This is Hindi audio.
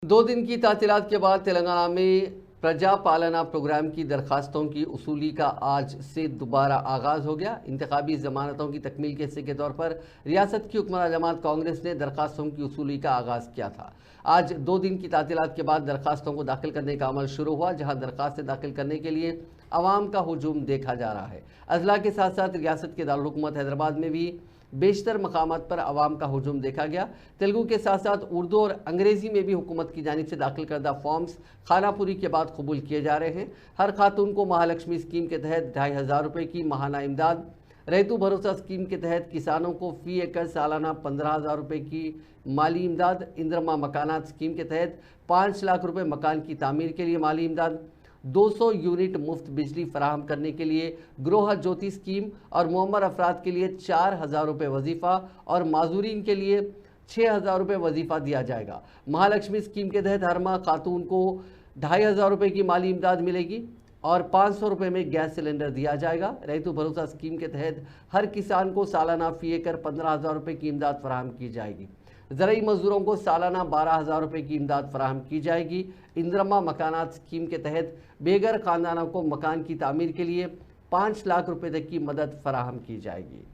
2 दिन की तातीलात के बाद तेलंगाना में प्रजा पालना प्रोग्राम की दरखास्तों की उसूली का आज से दोबारा आगाज हो गया। इंतखाबी जमानतों की तकमील के हिस्से के तौर पर रियासत की हुक्मरान जमात कांग्रेस ने दरखास्तों की उसूली का आगाज किया था। आज 2 दिन की तातीलात के बाद दरखास्तों को दाखिल करने का अमल शुरू हुआ, जहां दरखास्तें दाखिल करने के लिए अवाम का हुजूम देखा जा रहा है। अजला के साथ साथ रियासत के दारुल हुकूमत हैदराबाद में भी बेशतर मकामात पर आवाम का हुजूम देखा गया। तेलुगु के साथ साथ उर्दू और अंग्रेजी में भी हुकूमत की जानिब से दाखिल करदा फॉर्म्स खानापुरी के बाद कबूल किए जा रहे हैं। हर खातून को महालक्ष्मी स्कीम के तहत 2500 रुपये की माहाना इमदाद, रैतु भरोसा स्कीम के तहत किसानों को फी एकड़ सालाना 15,000 रुपये की माली इमदाद, इंद्रमा मकानात स्कीम के तहत 5 लाख रुपये मकान की तामीर के लिए माली इमदाद, 200 यूनिट मुफ्त बिजली फराहम करने के लिए गृह ज्योति स्कीम और मुअम्मर अफराद के लिए 4,000 रुपये वजीफ़ा और माजूरीन के लिए 6,000 रुपये वजीफ़ा दिया जाएगा। महालक्ष्मी स्कीम के तहत हर माह खातून को 2,500 रुपये की माली इमदाद मिलेगी और 500 रुपये में गैस सिलेंडर दिया जाएगा। रैतु भरोसा स्कीम के तहत हर किसान को सालाना फी एकड़ 15,000 रुपये की इमदाद फराहम की जाएगी। ज़रूरी मजदूरों को सालाना 12,000 रुपये की इमदाद फराहम की जाएगी। इंद्रमा मकानात स्कीम के तहत बेघर खानदानों को मकान की तामीर के लिए 5 लाख रुपये तक की मदद फराहम की जाएगी।